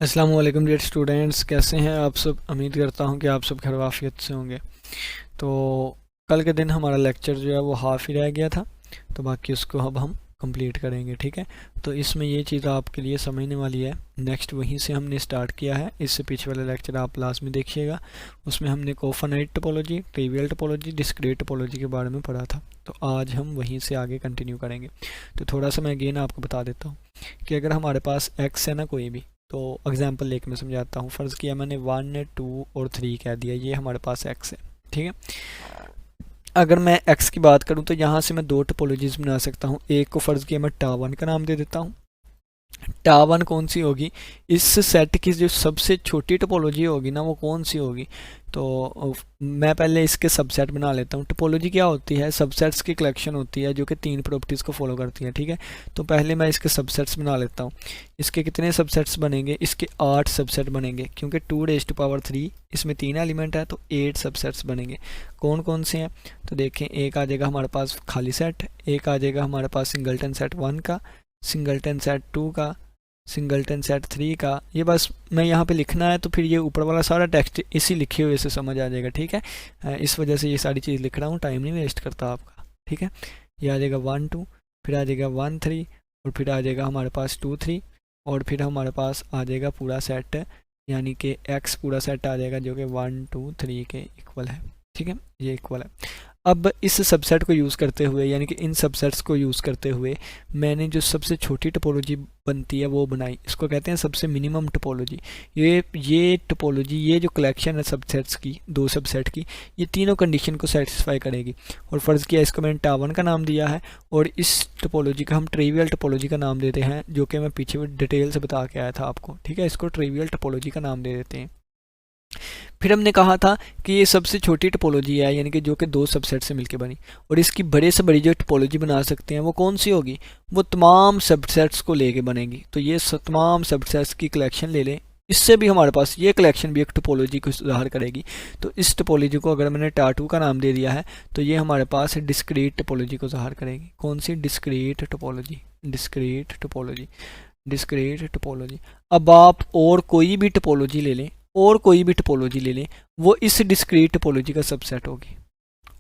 अस्सलाम वालेकुम dear students, कैसे हैं आप सब। उम्मीद करता हूं कि आप सब खैर आफियत से होंगे। तो कल के दिन हमारा लेक्चर जो है वो हाफ ही रह गया था, तो बाकी उसको अब हम कंप्लीट करेंगे। ठीक है, तो इसमें ये चीज़ आपके लिए समझने वाली है। नेक्स्ट वहीं से हमने स्टार्ट किया है, इससे पीछे वाला लेक्चर आप लास्ट में देखिएगा। उसमें हमने cofinite topology, trivial topology, discrete topology के बारे में पढ़ा था। तो आज हम वहीं से आगे कंटिन्यू करेंगे। तो थोड़ा सा मैं अगेन आपको बता देता हूँ कि अगर हमारे पास एक्स है ना कोई भी, तो एग्जांपल लेके मैं समझाता हूँ। फ़र्ज़ किया मैंने 1, 2 और 3 कह दिया, ये हमारे पास एक्स है। ठीक है, अगर मैं एक्स की बात करूँ तो यहाँ से मैं दो टोपोलॉजीज़ बना सकता हूँ। एक को फ़र्ज़ किया मैं टावन का नाम दे देता हूँ। टावन कौन सी होगी, इस सेट की जो सबसे छोटी टोपोलॉजी होगी ना वो कौन सी होगी। तो मैं पहले इसके सबसेट बना लेता हूँ। टोपोलॉजी क्या होती है, सबसेट्स की कलेक्शन होती है जो कि 3 प्रॉपर्टीज़ को फॉलो करती है। ठीक है, तो पहले मैं इसके सबसेट्स बना लेता हूँ। इसके कितने सबसेट्स बनेंगे, इसके 8 सबसेट बनेंगे, क्योंकि 2⁻³ इसमें 3 एलिमेंट है तो 8 सबसेट्स बनेंगे। कौन कौन से हैं, तो देखें, एक आ जाएगा हमारे पास खाली सेट, एक आ जाएगा हमारे पास सिंगलटन सेट 1 का, सिंगलटन सेट 2 का, सिंगलटन सेट 3 का। ये बस मैं यहाँ पे लिखना है, तो फिर ये ऊपर वाला सारा टेक्स्ट इसी लिखे हुए से समझ आ जाएगा। ठीक है, इस वजह से ये सारी चीज़ लिख रहा हूँ, टाइम नहीं वेस्ट करता आपका। ठीक है, ये आ जाएगा 1 2, फिर आ जाएगा 1 3, और फिर आ जाएगा हमारे पास 2 3, और फिर हमारे पास आ जाएगा पूरा सेट, यानी कि एक्स पूरा सेट आ जाएगा जो कि 1 2 3 के इक्वल है। ठीक है, ये इक्वल है। अब इस सबसेट को यूज़ करते हुए, यानी कि इन सबसेट्स को यूज़ करते हुए मैंने जो सबसे छोटी टोपोलॉजी बनती है वो बनाई। इसको कहते हैं सबसे मिनिमम टोपोलॉजी। ये टोपोलॉजी, ये जो कलेक्शन है सबसेट्स की, दो सबसेट की, ये तीनों कंडीशन को सेटिस्फाई करेगी। और फ़र्ज़ किया इसको मैंने टावन का नाम दिया है, और इस टोपोलॉजी का हम ट्रिवियल टोपोलॉजी का नाम देते हैं, जो कि मैं पीछे डिटेल से बता के आया था आपको। ठीक है, इसको ट्रिवियल टोपोलॉजी का नाम दे देते हैं। फिर हमने कहा था कि ये सबसे छोटी टोपोलॉजी है, यानी कि जो कि दो सबसेट से मिलकर बनी, और इसकी बड़े से बड़ी जो टोपोलॉजी बना सकते हैं वो कौन सी होगी, वो तमाम सबसेट्स को लेके बनेगी। तो ये तमाम सबसेट्स की कलेक्शन ले लें, इससे भी हमारे पास ये कलेक्शन भी एक टोपोलॉजी को ज़ाहिर करेगी। तो इस टोपोलॉजी को अगर मैंने टाटू का नाम दे दिया है, तो ये हमारे पास डिस्क्रीट टोपोलॉजी को ज़ाहिर करेगी। कौन सी, discrete topology, discrete topology, discrete topology. अब आप और कोई भी टोपोलॉजी ले लें, और कोई भी टोपोलॉजी ले लें, वो इस डिस्क्रीट टोपोलॉजी का सबसेट होगी।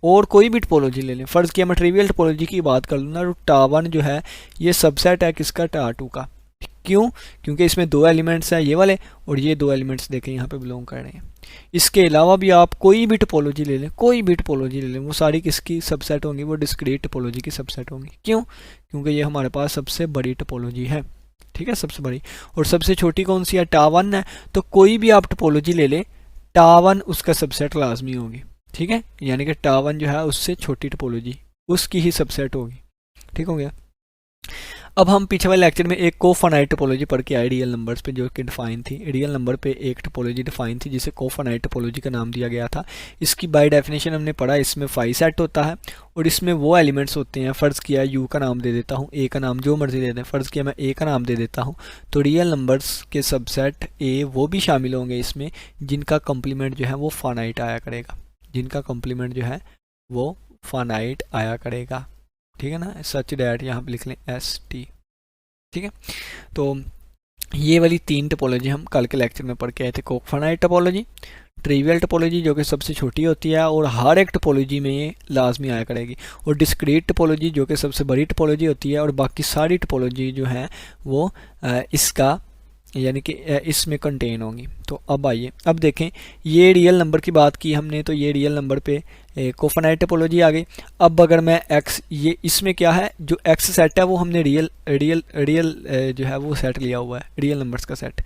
और कोई भी टोपोलॉजी ले लें, फ़र्ज़ किया मैं ट्रिवियल टोपोलॉजी की बात कर लूँ ना, तो टावन जो है ये सबसेट है किसका, टाटू का। क्यों, क्योंकि इसमें दो एलिमेंट्स हैं ये वाले, और ये दो एलिमेंट्स देखें यहाँ पे बिलोंग कर रहे हैं। इसके अलावा भी आप कोई भी टोपोलॉजी ले लें, कोई भी टोपोलॉजी ले लें, वो सारी किसकी सबसेट होंगी, वो डिस्क्रीट टोपोलॉजी की सबसेट होंगी। क्यों, क्योंकि ये हमारे पास सबसे बड़ी टोपोलॉजी है। ठीक है, सबसे बड़ी। और सबसे छोटी कौन सी है, टावन है। तो कोई भी आप टोपोलॉजी ले लें, टावन उसका सबसेट लाजमी होगी। ठीक है, यानी कि टावन जो है उससे छोटी टोपोलॉजी उसकी ही सबसेट होगी। ठीक हो गया। अब हम पीछे वाले लेक्चर में एक कोफानाइट टोपोलॉजी पढ़ के आए रियल नंबर्स पे, जो कि डिफाइन थी। रियल नंबर पे एक टोपोलॉजी डिफाइन थी जिसे कोफानाइट टोपोलॉजी का नाम दिया गया था। इसकी बाय डेफिनेशन हमने पढ़ा, इसमें 5 सेट होता है, और इसमें वो एलिमेंट्स होते हैं। फ़र्ज़ किया यू का नाम दे देता हूँ, ए का नाम जो मर्जी दे दें, फ़र्ज़ किया मैं ए का नाम दे देता हूँ, तो रियल नंबर्स के सबसेट ए वो भी शामिल होंगे इसमें जिनका कम्प्लीमेंट जो है वो फानाइट आया करेगा, जिनका कम्प्लीमेंट जो है वो फानाइट आया करेगा। ठीक है ना, सच डैट यहाँ पे लिख लें ST। ठीक है, तो ये वाली 3 टोपोलॉजी हम कल के लेक्चर में पढ़ के आए थे। कोफानाइट टोपोलॉजी, ट्रिवियल टोपोलॉजी जो कि सबसे छोटी होती है और हर एक टोपोलॉजी में ये लाजमी आया करेगी, और डिस्क्रीट टोपोलॉजी जो कि सबसे बड़ी टोपोलॉजी होती है, और बाकी सारी टोपोलॉजी जो है वो इसका यानी कि इसमें कंटेन होंगी। तो अब आइए, अब देखें, ये रियल नंबर की बात की हमने, तो ये रियल नंबर पे कोफानाइट टोपोलॉजी आ गई। अब अगर मैं एक्स, ये इसमें क्या है, जो एक्स सेट है वो हमने रियल रियल रियल जो है वो सेट लिया हुआ है, रियल नंबर्स का सेट।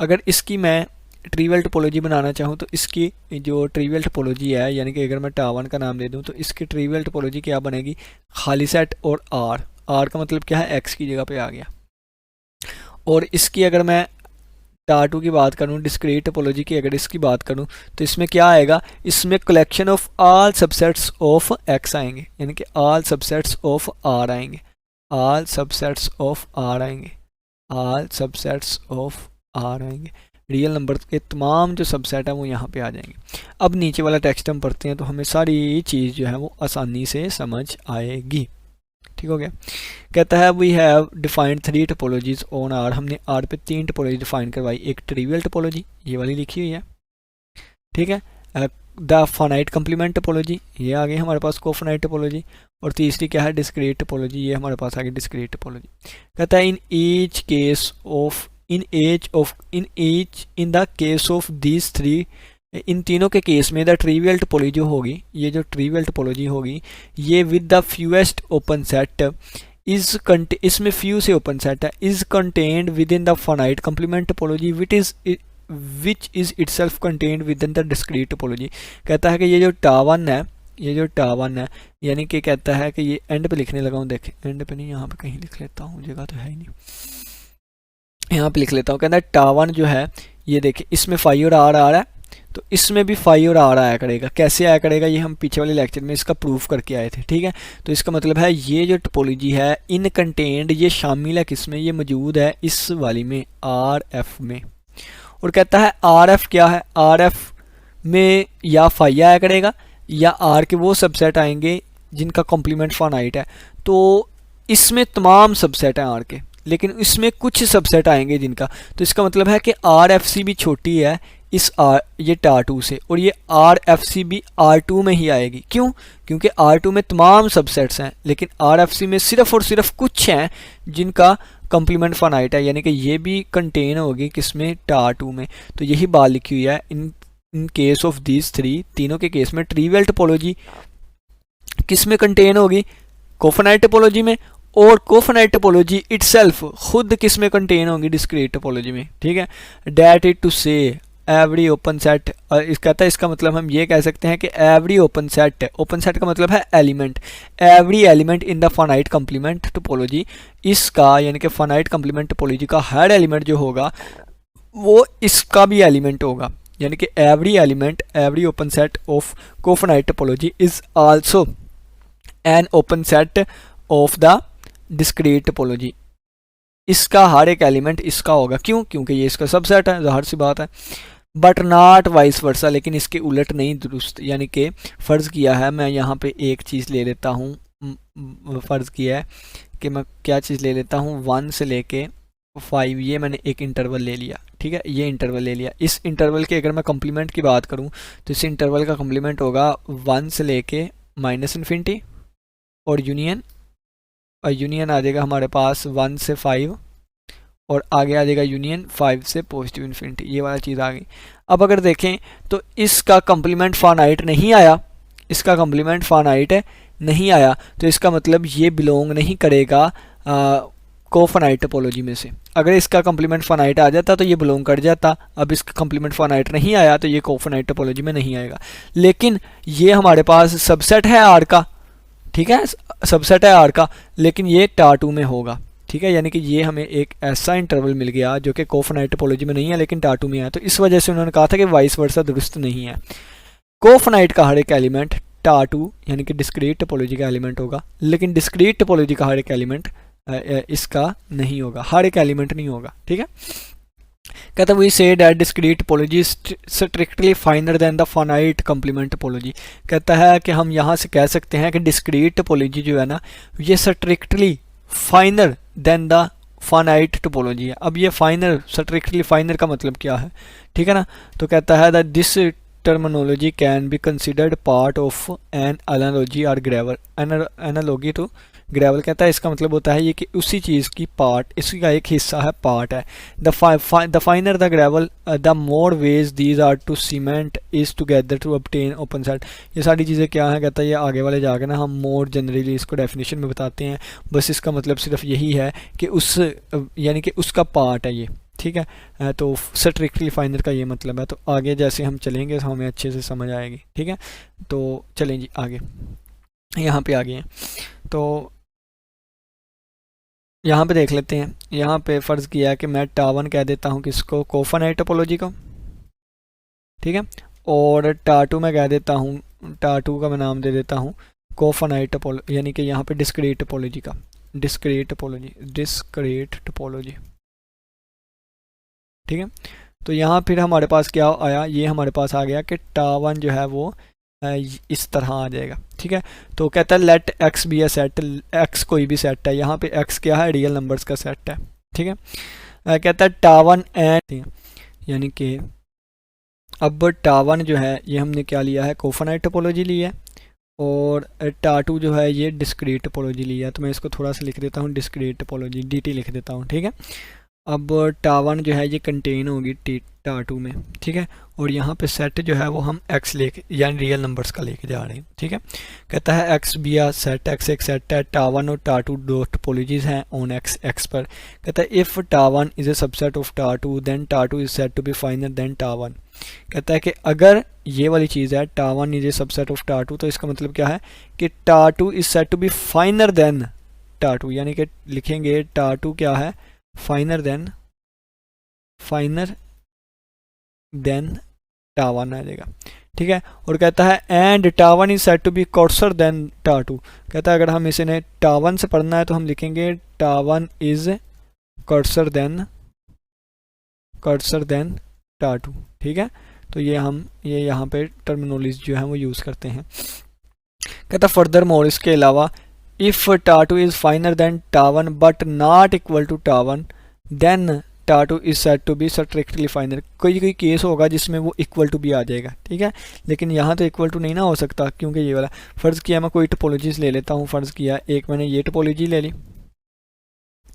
अगर इसकी मैं ट्रिवियल टोपोलॉजी बनाना चाहूँ, तो इसकी जो ट्रिवियल टोपोलॉजी है, यानी कि अगर मैं टावन का नाम दे दूँ, तो इसकी ट्रिवियल टोपोलॉजी क्या बनेगी, खाली सेट और आर का मतलब क्या है, एक्स की जगह पे आ गया। और इसकी अगर मैं टाटू की बात करूँ, डिस्क्रीट टोपोलॉजी की अगर इसकी बात करूँ, तो इसमें क्या आएगा, इसमें collection of all subsets of x आएंगे, यानी कि ऑल सबसेट्स ऑफ आर आएंगे, ऑल सबसेट्स ऑफ आर आएंगे, ऑल सबसेट्स ऑफ आर आएंगे। रियल नंबर के तमाम जो सबसेट है वो यहाँ पे आ जाएंगे। अब नीचे वाला टेक्स्ट हम पढ़ते हैं, तो हमें सारी चीज़ जो है वो आसानी से समझ आएगी। ठीक हो गया। कहता है we have defined 3 topologies on R, हमने आर पे 3 टोपोलॉजी डिफाइन करवाई। एक ट्रिवियल टोपोलॉजी ये वाली लिखी हुई है, ठीक है। द फाइनाइट कम्प्लीमेंट टोपोलॉजी ये आ गई हमारे पास कोफाइनाइट टोपोलॉजी, और तीसरी क्या है डिस्क्रीट टोपोलॉजी, ये हमारे पास आ गई डिस्क्रीट टोपोलॉजी। कहता है in the case of these 3, इन तीनों के केस में द ट्रिवियल टोपोलॉजी जो होगी, ये जो ट्रिवियल टोपोलॉजी होगी ये with the fewest open set is इसमें फ्यू से ओपन सेट है, is contained with in the finite complement topology which is itself contained with in the discrete topology. कहता है कि ये जो टावन है यानी कि कहता है कि ये एंड पे लिखने लगा हूँ, देखें एंड पे नहीं, यहाँ पे कहीं लिख लेता हूँ, जगह तो है ही नहीं, यहाँ पे लिख लेता हूँ। कहता है टावन जो है ये देखिए इसमें फाई और आर आ रहा है, तो इसमें भी फाई और आर आया करेगा। कैसे आया करेगा ये हम पीछे वाले लेक्चर में इसका प्रूफ करके आए थे, ठीक है। तो इसका मतलब है ये जो टोपोलॉजी है इन कंटेन्ड, ये शामिल है किसमें, ये मौजूद है इस वाली में आर एफ में। और कहता है आर एफ क्या है, आर एफ में या फाई आया करेगा या आर के वो सबसेट आएंगे जिनका कॉम्प्लीमेंट फाइनाइट है। तो इसमें तमाम सबसेट हैं आर के, लेकिन इसमें कुछ सबसेट आएंगे जिनका, तो इसका मतलब है कि आर एफ सी भी छोटी है इस आर ये टार टू से, और ये आर एफ सी भी आर टू में ही आएगी। क्यों? क्योंकि आर टू में तमाम सबसेट्स हैं, लेकिन आर एफ सी में सिर्फ और सिर्फ कुछ हैं जिनका कॉम्प्लीमेंट फाइनाइट है, यानी कि ये भी कंटेन होगी किसमें, टार टू में। तो यही बात लिखी हुई है इन केस ऑफ दीज 3, तीनों के केस में ट्रिवियल टोपोलॉजी किस में कंटेन होगी, कोफाइनाइट टोपोलॉजी में, और कोफाइनाइट टोपोलॉजी इटसेल्फ खुद किस में कंटेन होगी, डिस्क्रीट टोपोलॉजी में, ठीक है। डेट इट टू से एवरी ओपन सेट, इस कहता है इसका मतलब हम ये कह सकते हैं कि एवरी ओपन सेट का मतलब है element, every element in the finite complement topology, इसका यानी कि फाइनाइट कम्प्लीमेंट टोपोलॉजी का हर एलिमेंट जो होगा वो इसका भी एलिमेंट होगा, यानी कि every element, every open set of cofinite topology is also an open set of the discrete topology. इसका हर एक एलिमेंट इसका होगा, क्यों? क्योंकि ये इसका सबसेट है, ज़ाहिर सी बात है। बट नॉट वाइस वर्सा, लेकिन इसके उलट नहीं दुरुस्त, यानी कि फ़र्ज़ किया है, मैं यहाँ पे एक चीज़ ले लेता हूँ, फ़र्ज़ किया है कि मैं क्या चीज़ ले लेता हूँ 1 से लेके 5, ये मैंने एक इंटरवल ले लिया, ठीक है, ये इंटरवल ले लिया। इस इंटरवल के अगर मैं कम्प्लीमेंट की बात करूँ तो इस इंटरवल का कम्प्लीमेंट होगा 1 से लेके -∞, और यूनियन आ जाएगा हमारे पास 1 से 5, और आगे आ जाएगा यूनियन 5 से +∞, ये वाला चीज़ आ गई। अब अगर देखें तो इसका कम्प्लीमेंट फाइनाइट नहीं आया, इसका कम्प्लीमेंट फाइनाइट नहीं आया, तो इसका मतलब ये बिलोंग नहीं करेगा कोफाइनाइट टोपोलॉजी में से। अगर इसका कम्प्लीमेंट फाइनाइट आ जाता तो ये बिलोंग कर जाता, अब इसका कम्प्लीमेंट फाइनाइट नहीं आया तो ये कोफाइनाइट टोपोलॉजी में नहीं आएगा। लेकिन ये हमारे पास सबसेट है आर का, ठीक है, सबसेट है आर का, लेकिन ये टार टू में होगा, ठीक है, यानी कि ये हमें एक ऐसा इंटरवल मिल गया जो कि कोफाइनाइट टोपोलॉजी में नहीं है लेकिन टार टू में है। तो इस वजह से उन्होंने कहा था कि वाइस वर्सा दुरुस्त नहीं है। कोफाइनाइट का हर एक एलिमेंट टार टू यानी कि डिस्क्रीट टोपोलॉजी का एलिमेंट होगा, लेकिन डिस्क्रीट टोपोलॉजी का हर एक एलिमेंट इसका नहीं होगा, हर एक एलिमेंट नहीं होगा, ठीक है। कहता we say that discrete topology strictly finer than the finite complement topology. कहता है कि हम यहाँ से कह सकते हैं कि डिस्क्रीट टोपोलॉजी जो है ना ये strictly finer than the finite topology है। अब ये फाइनर, स्ट्रिक्टली फाइनर का मतलब क्या है, ठीक है ना। तो कहता है that this terminology can be considered part of N analogy और ग्रेवल, एनालॉगी टू ग्रेवल। कहता है इसका मतलब होता है ये कि उसी चीज़ की पार्ट, इसका एक हिस्सा है, पार्ट है। The finer the gravel the more ways these are to cement is together to obtain open set. ये सारी चीज़ें क्या हैं, कहता है ये आगे वाले जाकर ना हम मोर जनरली इसको डेफिनेशन में बताते हैं। बस इसका मतलब सिर्फ यही है कि उस यानी कि उसका पार्ट है ये, ठीक है। तो स्ट्रिक्टली फाइनर का ये मतलब है। तो आगे जैसे हम चलेंगे तो हमें अच्छे से समझ आएगी, ठीक है। तो चलें जी आगे, यहाँ पे आगे हैं तो यहाँ पे देख लेते हैं। यहाँ पे फ़र्ज़ किया है कि मैं टावन कह देता हूँ किसको, कोफाइनाइट टोपोलॉजी को, ठीक है, और टार2 में कह देता हूँ, टार2 का मैं नाम दे देता हूँ कोफाइनाइट टोपोलॉजी, यानी कि यहाँ पे डिस्क्रीट टोपोलॉजी का, डिस्क्रीट टोपोलॉजी, ठीक है। तो यहाँ फिर हमारे पास क्या आया, ये हमारे पास आ गया कि टावन जो है वो इस तरह आ जाएगा, ठीक है। तो कहता है लेट एक्स बी ए सेट, एक्स कोई भी सेट है, यहाँ पे एक्स क्या है, रियल नंबर्स का सेट है, ठीक है। कहता है टावन एंड, यानी कि अब टावन जो है ये हमने क्या लिया है, कोफानाइट टोपोलॉजी ली है, और टाटू जो है ये डिस्क्रीट टोपोलॉजी ली है। तो मैं इसको थोड़ा सा लिख देता हूँ, डिस्क्रीट टोपोलॉजी डी लिख देता हूँ, ठीक है। अब टावन जो है ये कंटेन होगी टाटू में, ठीक है। और यहाँ पे सेट जो है वो हम एक्स लेके यानी रियल नंबर्स का लेके जा रहे हैं, ठीक है। कहता है एक्स बी आ सेट, एक्स एक सेट है, टावन और टाटू दो टोपोलॉजीज हैं ऑन एक्स एक्स पर। कहता है if tau one is a subset of tau two then tau two is set to be finer than tau one. कहता है कि अगर ये वाली चीज़ है tau one is a subset of tau two, तो इसका मतलब क्या है कि tau two is set to be finer than tau two, यानी कि लिखेंगे टाटू क्या है, फाइनर देन टावन आ जाएगा, ठीक है। और कहता है and tau one is set to be coarser than tau two. कहता है अगर हम इसे ने टावन से पढ़ना है तो हम लिखेंगे टावन इज कोर्सर देन टाटू, ठीक है। तो ये हम यहाँ पे टर्मिनोलॉजी जो है वो यूज़ करते हैं। कहता फर्दर मोर, इसके अलावा if tau two is finer than tau one but not equal to tau one then tau two is set to be strictly finer. कोई केस होगा जिसमें वो इक्वल टू भी आ जाएगा, ठीक है। लेकिन यहाँ तो इक्वल टू नहीं ना हो सकता, क्योंकि ये वाला फ़र्ज़ किया मैं कोई टोपोलॉजीज ले लेता हूँ। फ़र्ज़ किया एक मैंने ये टोपोलॉजी ले ली,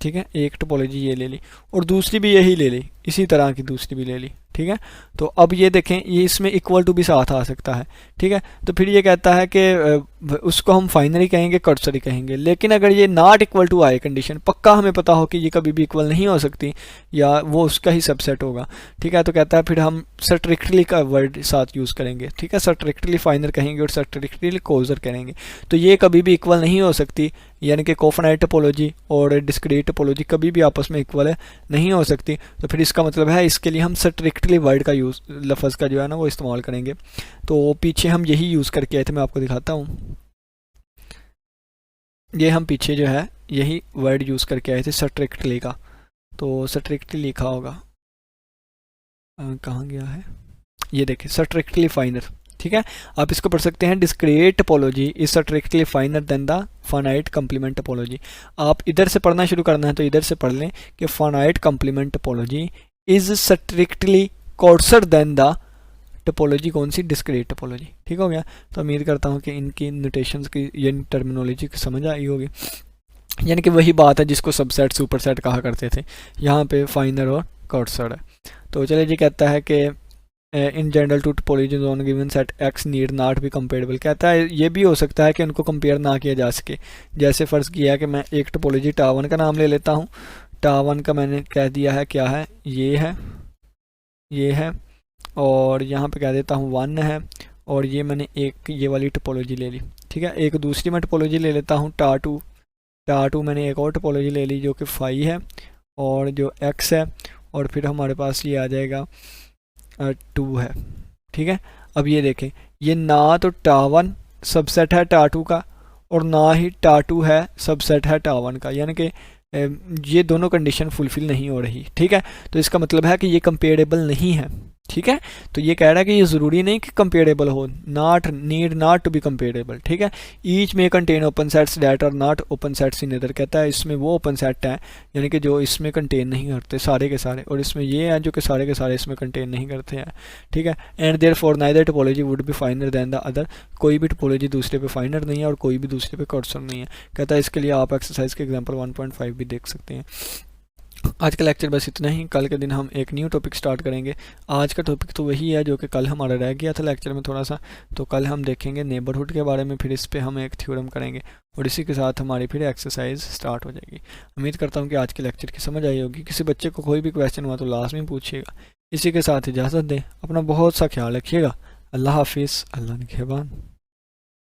ठीक है, एक टोपोलॉजी ये ले ली और दूसरी भी यही ले ली, इसी तरह की दूसरी भी ले ली, ठीक है। तो अब ये देखें ये इसमें इक्वल टू भी साथ आ सकता है, ठीक है। तो फिर ये कहता है कि उसको हम फाइनली कहेंगे, कर्सरी कहेंगे। लेकिन अगर ये नॉट इक्वल टू आए कंडीशन, पक्का हमें पता हो कि ये कभी भी इक्वल नहीं हो सकती या वो उसका ही सबसेट होगा, ठीक है। तो कहता है फिर हम स्ट्रिक्टली का वर्ड साथ यूज़ करेंगे, ठीक है। स्ट्रिक्टली फाइनर कहेंगे और स्ट्रिक्टली कोजर करेंगे। तो ये कभी भी इक्वल नहीं हो सकती, यानी कि कोफानाइट टोपोलॉजी और डिस्क्रीट टोपोलॉजी कभी भी आपस में इक्वल है नहीं हो सकती। तो फिर इसका मतलब है इसके लिए हम स्ट्रिक्टली वर्ड का यूज़, लफ्ज़ का जो है ना वो इस्तेमाल करेंगे। तो पीछे हम यही यूज़ करके आए थे, मैं आपको दिखाता हूँ। ये हम पीछे जो है यही वर्ड यूज़ करके आए थे स्ट्रिक्टली का। तो स्ट्रिक्टली लिखा होगा, कहाँ गया है, ये देखिए स्ट्रिक्टली फाइनर, ठीक है। आप इसको पढ़ सकते हैं discrete topology is strictly finer than the finite complement topology. आप इधर से पढ़ना शुरू करना है तो इधर से पढ़ लें कि finite complement topology is strictly coarser than the topology, कौन सी, डिस्क्रीट टोपोलॉजी, ठीक हो गया। तो उम्मीद करता हूँ कि इनकी नोटेशंस की या टर्मिनोलॉजी की समझ आई होगी। यानी कि वही बात है जिसको सबसेट सुपरसेट कहा करते थे, यहाँ पे फाइनर और कोर्सर है। तो चलिए जी, कहता है कि in general two topologies on given set X need not be comparable. कहता है ये भी हो सकता है कि उनको कंपेयर ना किया जा सके। जैसे फ़र्ज़ किया है कि मैं एक टोपोलॉजी टावन का नाम ले लेता हूँ, टावन का मैंने कह दिया है क्या है, ये है और यहाँ पे कह देता हूँ 1 है, और ये मैंने एक ये वाली टोपोलॉजी ले ली, ठीक है। एक दूसरी मैं टोपोलॉजी ले लेता हूँ टाटू मैंने एक और टोपोलॉजी ले ली जो कि 5 है और जो x है, और फिर हमारे पास ये आ जाएगा 2 है, ठीक है। अब ये देखें, ये ना तो टावन सबसेट है टाटू का और ना ही टाटू है सबसेट है टावन का, यानी कि ये दोनों कंडीशन फुलफिल नहीं हो रही, ठीक है। तो इसका मतलब है कि ये कंपेरेबल नहीं है, ठीक है। तो ये कह रहा है कि ये ज़रूरी नहीं कि कंपेरेबल हो, need not to be comparable, ठीक है। ईच में contain open sets that are not open sets in other. कहता है इसमें वो ओपन सेट हैं यानी कि जो इसमें कंटेन नहीं करते सारे के सारे, और इसमें ये हैं जो कि सारे के सारे इसमें कंटेन नहीं करते हैं, ठीक है। And therefore neither topology would be finer than the other. कोई भी टोपोलॉजी दूसरे पे फाइनर नहीं है और कोई भी दूसरे पे कोर्सर नहीं है। कहता है इसके लिए आप एक्सरसाइज के एग्जाम्पल 1.5 भी देख सकते हैं। आज का लेक्चर बस इतना ही। कल के दिन हम एक न्यू टॉपिक स्टार्ट करेंगे। आज का टॉपिक तो वही है जो कि कल हमारा रह गया था लेक्चर में थोड़ा सा। तो कल हम देखेंगे नेबरहुड के बारे में, फिर इस पे हम एक थ्योरम करेंगे और इसी के साथ हमारी फिर एक्सरसाइज स्टार्ट हो जाएगी। उम्मीद करता हूँ कि आज के लेक्चर की समझ आई होगी। किसी बच्चे को कोई भी क्वेश्चन हुआ तो लाजमी पूछिएगा। इसी के साथ इजाज़त दें, अपना बहुत सा ख्याल रखिएगा। अल्लाह हाफिज़, अल्लाह निगहबान।